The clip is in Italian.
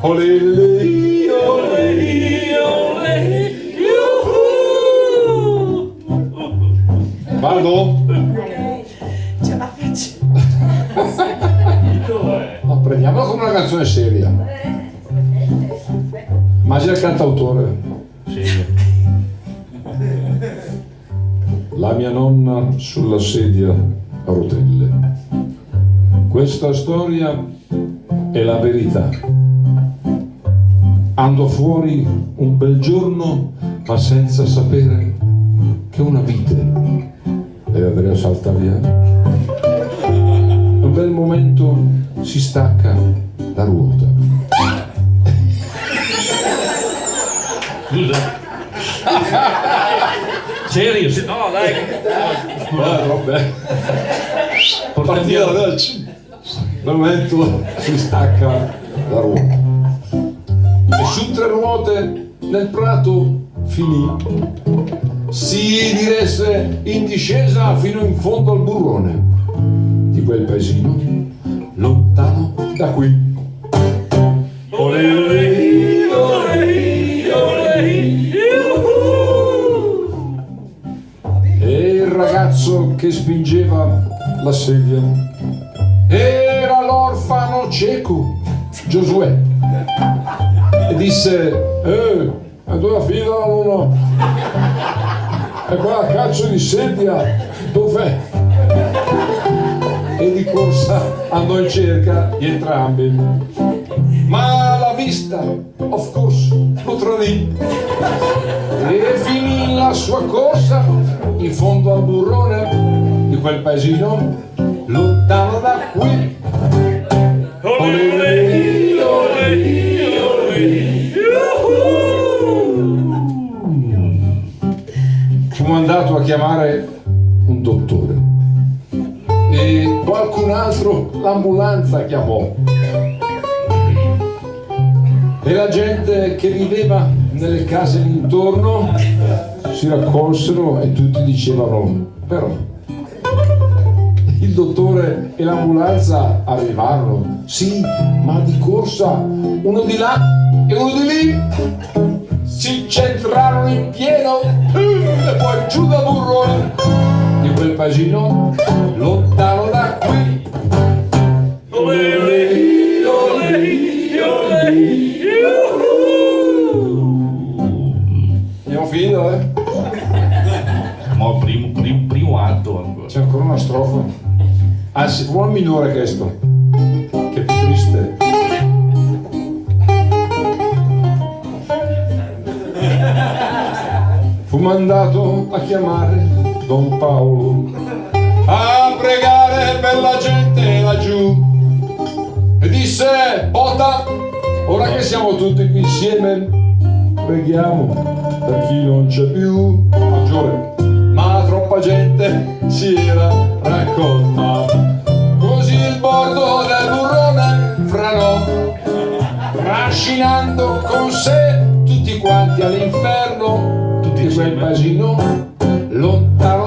Olè, olè, olè, vado? Ce la faccio. No, prendiamola come una canzone seria. Immagina il cantautore. Sì. La mia nonna sulla sedia a rotelle. Questa storia è la verità. Andò fuori un bel giorno, ma senza sapere che una vite e Andrea salta via. Un bel momento si stacca la ruota. Scusa. Serio? No, dai. Vabbè. Porta Partita via. dal momento si stacca la ruota. E su 3 ruote nel prato finì. Si diresse in discesa fino in fondo al burrone di quel paesino, lontano da qui. Olè, olè, olè, olè. E il ragazzo che spingeva la sedia era l'orfano cieco Giosuè e disse: la tua figlia no, e quella cazzo di sedia dov'è? E di corsa andò in cerca di entrambi, ma la vista of course lo tradì e finì la sua corsa in fondo al burrone di quel paesino, lontano da qui. Olè, olè, olè, olè. Fu mandato a chiamare un dottore e qualcun altro l'ambulanza chiamò, e la gente che viveva nelle case d'intorno si raccolsero e tutti dicevano: però il dottore e l'ambulanza arrivarono, sì, ma di corsa, uno di là e uno di lì. Si centrarono in pieno e poi giù da burrone di quel paesino, lontano da qui. Olè, olè, olè, olè. Abbiamo finito, eh? Ma primo atto ancora. C'è ancora una strofa. Anzi, un minore questo, che è più triste. Fu mandato a chiamare Don Paolo a pregare per la gente laggiù e disse: Bota, ora che siamo tutti qui insieme, preghiamo per chi non c'è più. Maggiore, ma troppa gente si era raccolta, così il bordo del burrone franò, trascinando con sé tutti quanti all'inferno, tutti quel paesino lontano